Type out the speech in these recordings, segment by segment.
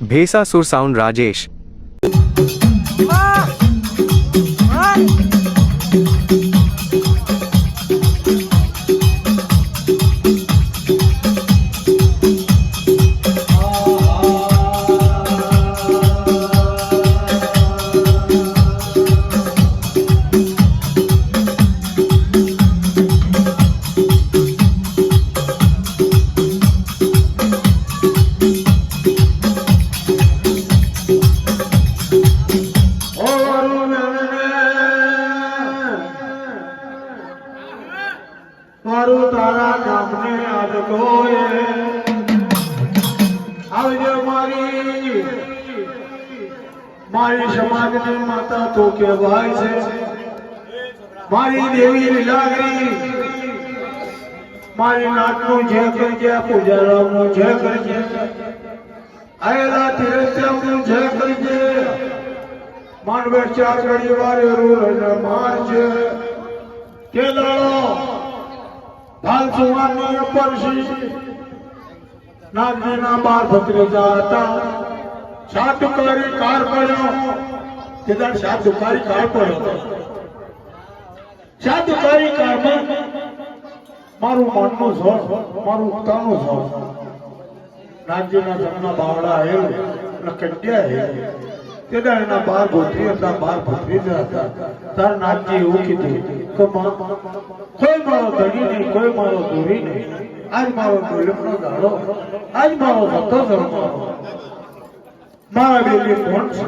ભેસાસુર sound Rajesh. મારું તારા નામને આજ કોએ આવજે મારી સમાજની માતા તો કહેવાય છે, મારી દેવી લીલાગરી, મારી નાટનું જે કરજે, પૂજારામનું જે કરજે, આયેલા તીર્થનું જે કરજે, માનવે ચાર ઘડી વારે રૂર મારજે કે દાડો ભાલ સુવાની પરસી નાગજીના બાર ભત્રીજા હતા. સાતુકારી કાર પડ્યો તે દાડ સાતુકારી કાર પડ્યો. સાતુકારી કારમાં મારું મનનું જોર, મારું ઉતાનું જોર, નાગજીના જમના બાવડા હેલું અને કન્યા હેલું તે દાડ એના બાર ભત્રી હતા, બાર ભત્રીજા હતા. તાર નાગજી એવું કીધું કે કોઈ મારો ધણી નહીં, કોઈ મારો ધોરી નહીં, આજ મારો ગોલમનો દાડો, આજ મારો ભક્તો ધર્મ, મારા બેલી કોણ છે?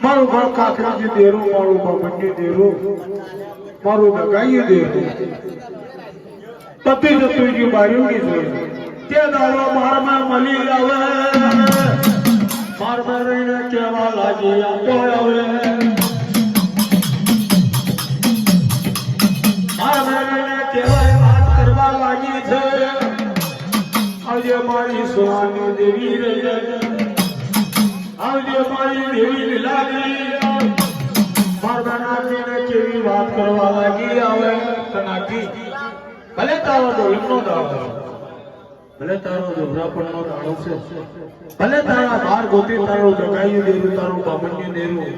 મારું ઘર કાકરીજી દેરું, મારું બબંડી દેરું, મારું દગાઈ દેરું, પતિ જતું ગયું બારીઓની જોઈ તે દાડો મારમાં મળી આવે, મારમાં રહીને કેવા લાગી આવતો આવે, આવજે મારી સોની દેવી રે, આવજે મારી દેવી લીલાગરી, મારા નાગજીને કેવી વાત કરવા લાગી આવે. નાગજી ભલે તારો ડોલમનો દાડો, ભલે તારો દુબરાપણનો દાડો છે, ભલે તારા બાર ગોતી, તારું જગાયું દેરું, તારું બામણ્યું દેરું,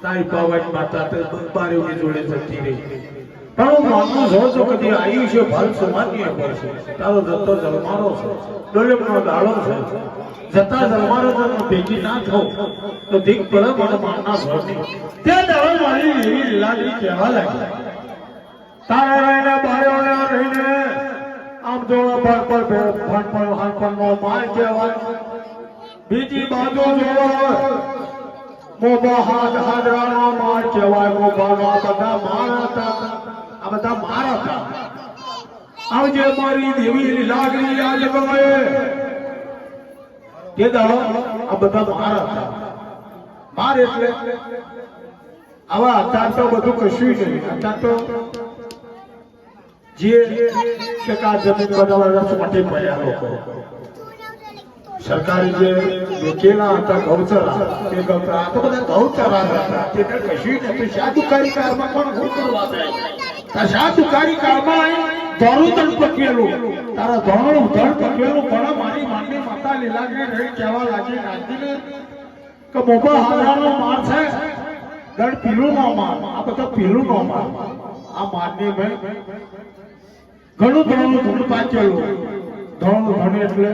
તારી પાવટ માતા બારીઓની જોડે જતી રહી, પણ હું માનવું છું તો કદી આયુષ્ય ભાલ સમાન્ય પડશે. તારો જતો જલમારો છે, ડોલમનો દાડો છે, જતા જલમારો જન્મ ભેગી ના થવું તો દીક પડે મને માનના ભરની તે દાડો મારી એવી લીલાગરી કહેવા લાગી. તારા રહીને બાયોને રહીને આમ જોવા પર હાનપણનો માલ કહેવાય, બીજી બાજુ જોવા મોબા હાજરાનો માલ કહેવાય, મોબાનો બધા માર હતા, આ બધા માર હતા. આવજે મારી દેવી લીલાગરી આજ ગમે કે દાડો આ બધા માર હતા. માર એટલે આવા અત્યાર તો બધું કશું નહીં. અત્યાર તો જે ટકા જમીન બનાવવા રસ માટે પડ્યા લોકો, સરકારી જે વેચેલા હતા ગૌચરા, તે ગૌચરા તો બધા ગૌચરા હતા, તે કશું નથી. સાધુકારી કાળમાં કોણ શું કરવા જાય? સાધુકારી કાળમાં ધોરું ધણ પકવેલું, તારા ધોરણ ધણ પકવેલું, પણ મારી માની માતા લીલાગરી રહી કહેવા લાગી નાગજીને કે મોબા હાજરાનો માર છે, ગઢ પીલું નો માર, આ બધા પીલું નો માર. આ મારની ભાઈ ઘણું ધોરણ ધૂળ પાકેલું, ધોરણ ધણ એટલે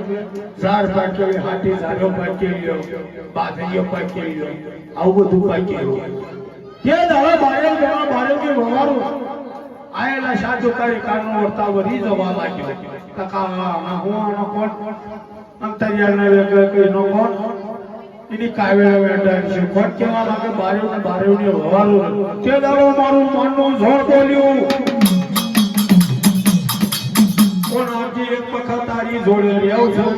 ઝાડ પાકેલી, હાથી ઝાડો પાકેલી, બાજરીઓ પાકેલી, આવું બધું પાકેલું. તે દાડે બારે જણા બારે કે વવારું આયેલા સાધુકારી કારનો વર્તાવ વધી જવા લાગ્યો. કાકા હું આનો કોણ અંતરિયાળને વેગળે કઈનો કોણ એની કાવેળે વેંડાય છે કોણ કેવા લાગે બારેવને વવારું. તે દાડો મારું મનનું જોર બોલ્યું, કોણ આવજી એક વખત તારી જોડે રહેવું છું,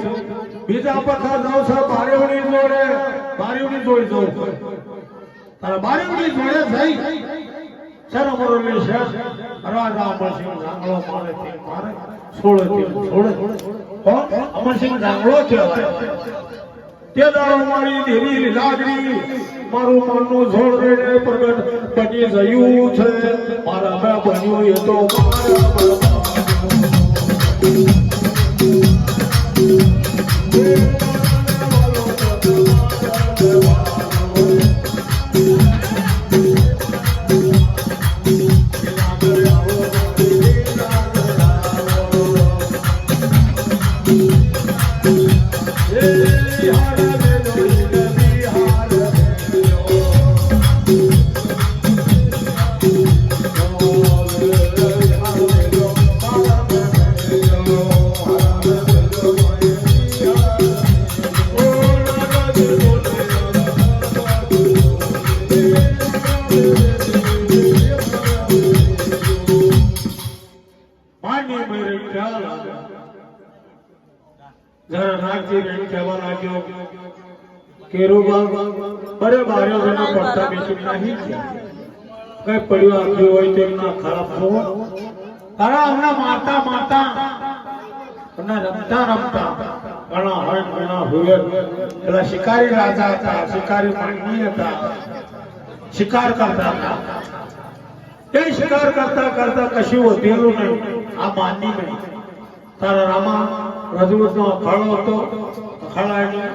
બીજા વખત જાઉં છું બારેવની જોડે, બારેવની જોડે જાઉં તારા બારેવની જોડે થઈ સરો મોરલી છે રાજા અમરસિંહ જાંગળો મારે તે મારે છોડે કોણ અમરસિંહ જાંગળો કહેવાય. તે દાડો મારી દેવી લીલાગરી મારું મનનું જોડ રે પ્રગટ બની ગયું છે, મારા મેં બન્યું એ તો મારા જરા નાગજી બેન કહેવા લાગ્યો કેરુબા બરે બારે જણા પડતા બેસી નહીં કઈ પડ્યું આપ્યું હોય તો એમના ખરાબ થવો તારા હમણાં માતા માતા અને રમતા રમતા ઘણા હરણ ઘણા હુયર પેલા શિકારી રાજા હતા શિકારી માનવી હતા શિકાર કરતા હતા એ શિકાર કરતા કરતા કશું વધેલું નહીં આ માનની નહીં તારા રામા રજૂત નો અખાડો હતો અખાડા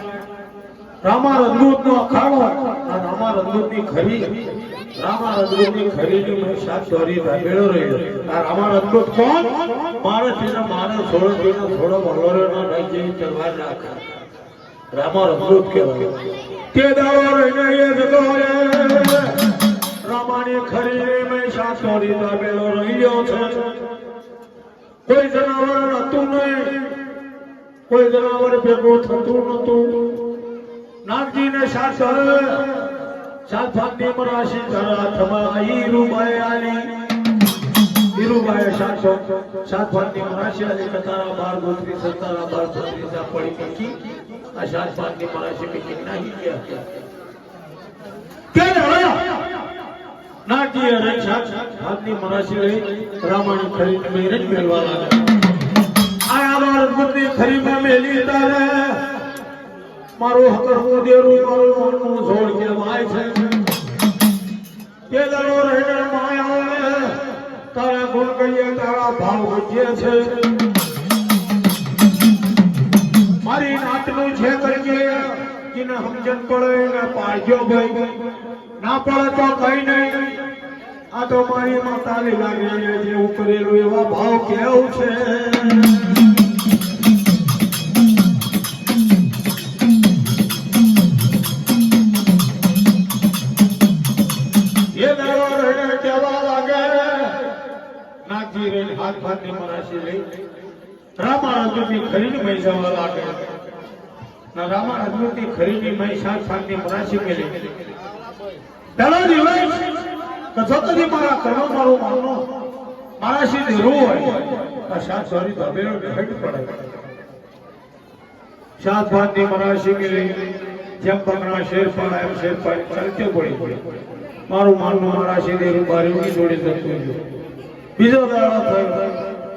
રામા રજૂત નો અખાડો આ રામા રજૂત ની ખરી રામા રજૂત ની ખરીની મેં સાત ચોરી બેડો રહ્યો આ રામા રજૂત કોણ મારે તેને મારે થોડો વલોરે ના રહી જેવી તલવાર રાખે રામા રજૂત કહેવાય તે દાડો રહીને એ જતો રામાની ખરી મેં સાત ચોરી બેડો રહ્યો છે કોઈ જનાવર હતું નહીં કોઈ જનાવર ભેગું થતું નતું નાગજી ને સાત ભાગની મરાશી હાથમાં હીરુબાઈ આલી હીરુબાઈ સાત ભાગની મરાશી આલી કતારા બાર ગોત્રી સતારા બાર ગોત્રી જા પડી પકી આ સાત ભાગની મરાશી પકી નહીં ગયા કે નાગજી રે સાત ભાગની મરાશી લઈ રામાની ખરીદ મેરજ મેળવા લાગ્યા આ બાર ગોત્રી ખરી માં મેલી તારે મારો હકરવું દેરું મારું મનનું છોડ કેવાય છે કે દરો રહીને માયા આવે તારા ગુણ કહીએ તારા ભાવ પૂજ્ય છે મારી નાતનું છે કરીએ કે ને સમજણ પડે ને પાડજો ભાઈ ના પડે તો કઈ નહીં આ તો મારી માતાની લાગણી જેવું કરેલું એવા ભાવ કેવું છે જેમ પકડા શેર પાડા એમ શેર પાડી ચાલતો પડી મારું માનવું મારા શરીર બારી જોડે જતું બીજો દાડો થયો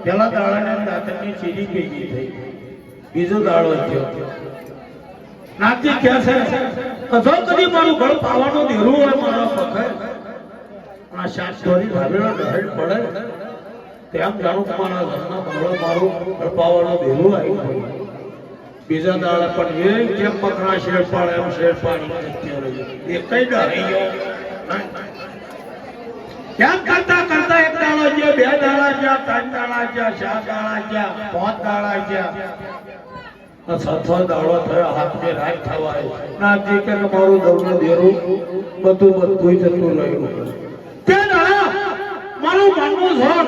પેલા દાડાને દાંતની ચીરી ભેગી થઈ બીજો દાડો થયો નાગજી કહે છે જો કદી મારું ઘર પાવાનો દેરું હોય મારો પકડ આ સાત ચોરી ભાવેલો ઢળ પડે તેમ જાણું મારા ઘરના ભગવાન મારું ઘર પાવાનો દેરું આવ્યું બીજા દાડા પણ એ જેમ પકડા શેર પાડે એમ શેર પાડી એ કઈ ડરી ગયો કેમ કરતા કરતા એક દાડો જે બે દાડા ગયા ત્રણ દાડા ગયા ચાર દાડા ગયા પાંચ દાડા ગયા છઠ્ઠો દાડો થયો હાથને રાત થવાય નાગજી કે મારું ઘરનું દેરું બધું જતું રહ્યું તે દાડા મારું મનનું ઝોર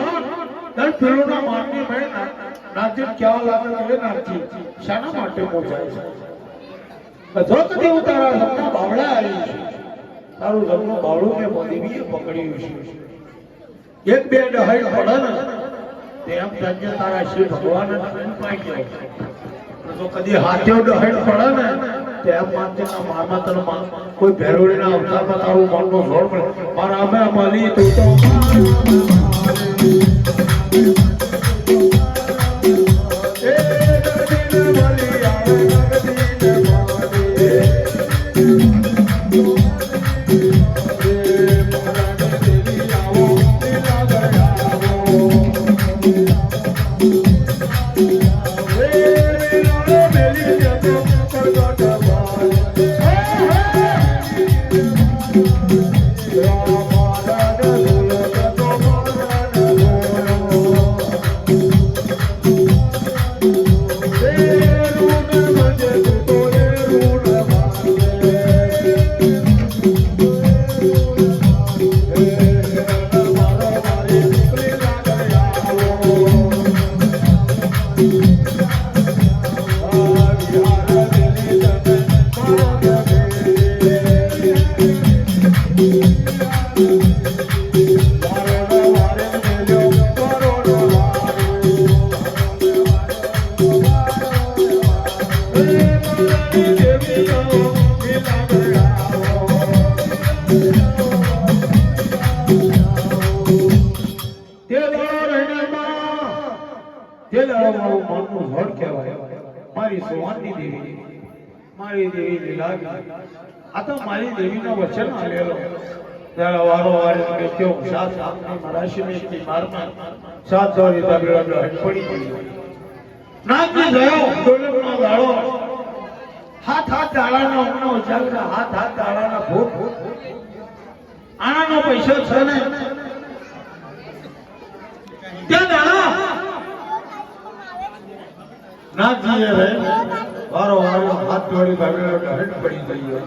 દર ફેરોના મારની ભાઈ નાગજી કેવા લાગે કે નાગજી શાના માટે પહોંચાય છે જો કદી હું તારા ઘરના બાવડા આવી છું તારું ઘરનું બાવડું કે દેવીએ પકડ્યું છે એક બે ડહાઈ પડે ને તેમ તજ્ઞ તારા શ્રી ભગવાન પાઈ તો કદી હાથ્યો ડહાઈ પડે ને તેમ માનતે મારમાં તને કોઈ ભેરોડીના અવતારમાં તારું મનનું જોર પડે મારા અમે મળી તું તો મનનું ઝડ કહેવાય મારી સુવાનની દેવી મારી દેવી લીલા આ તો મારી દેવીનો વચન આલેલો ત્યારે વારંવાર કે કેવો સાત આપની મરાશીની મારમાં સાત દોરી દાબેલા પડી ગઈ નાગજી ગયો ડોલકનો દાડો હાથ દાડાનો અમનો ઉજાગરા હાથ દાડાના ભૂખ આનાનો પૈસો છે ને ત્યાં દાડા નાગજીએ રે વારંવાર હાથ દોડી દાબેલા હેઠ પડી ગઈ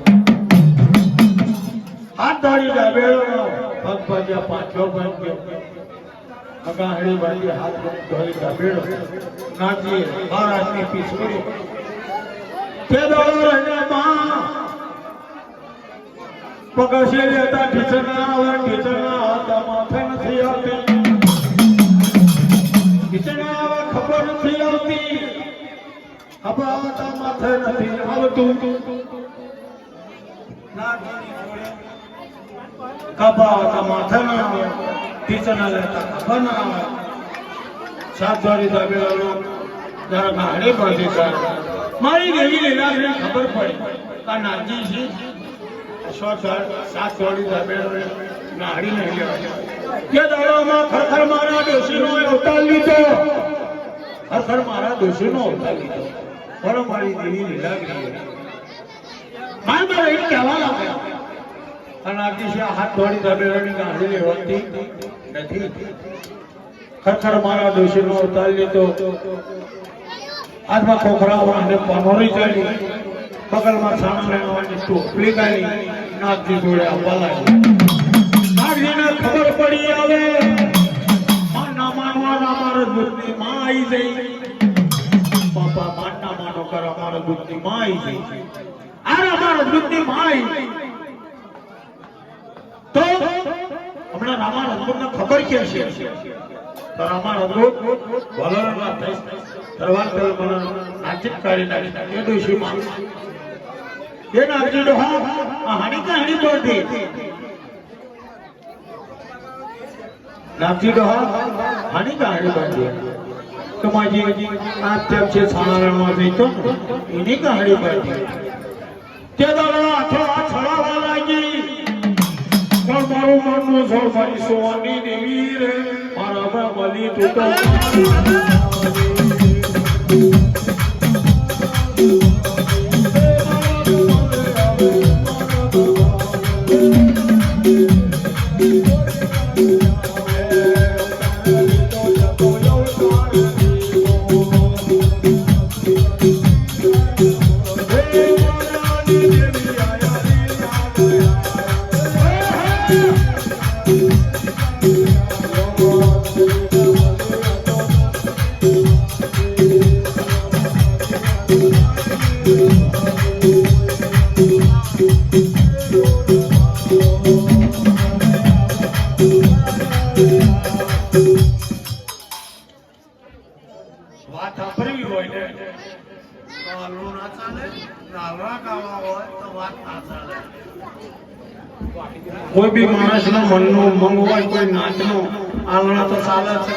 હાથ દોડી દાબેલો પગ પગ્યા પાંચો પગ્યો મગાહડી બાંધી હાથ દોડી દાબેલો નાગજીએ મહારાજની પીછોડી તે દોડો રહે માં પગશે લેતા ઢીચણા આવતા માથે નથી આવતી ઢીચણા આવે ખબર નથી આવતી ખબર આવતા માથે નથી આવતું ખબર આવતા માથે ના આવે ઢીચણા લેતા ખબર ના આવે સાત દ્વારી દાબેલો જરા ગાડી બાંધી જાય મારી દેવી લીલા ખબર પડી આ નાગજી છે સાત દોડી દાબેલો નાડી નહીં લેવા તે દાડામાં ખરખર મારા ડોશીનો અવતાર લીધો ખરખર મારા ડોશીનો અવતાર લીધો બરો મારી દેવી લીલા મારે મારે એ કહેવા લાગ્યા આ નાગજી છે હાથ દોડી દાબેલાની ગાડી લેવાતી નથી ખરખર મારા ડોશીનો અવતાર લીધો હાથમાં ખોખરા અને પનોરી ચાલી બગલમાં છાણા લેવાની ટોપલી કાઢી નાગજી જોડે આવવા લાગી નાગજીને ખબર પડી આવે માનના માનવાના અમારા દૂધની માં આવી જઈ બાપા માનના માનો કર અમારા દૂધની માં આવી જઈ અરે અમારા દૂધની માં આવી તો હમણાં રામા રંગોને ખબર કે છે તો રામા રંગો વલણના થઈ તરવાર પર મને નાચિત કરી નાખી એ ડોશીમાં એ નાગજી ડોહા આ હાની કહાની બોલતી નાગજી ડોહા હાની કહાની બોલતી તો માજી આ તેમ છે છાણામાં જઈતો એની કહાની બોલતી તે દાડા આખો આ છળાવા લાગી પણ મારું મનનું છોડ મારી સોવાની દેવી રે મારા બાબલી તૂટો વાત સાંભળવી હોય ને તો આલુ ના ચાલે નાલવા ગાવા હોય તો વાત ના ચાલે કોઈ બી માણસનો મનનું મંગ હોય કોઈ નાચનો આલણા તો ચાલે છે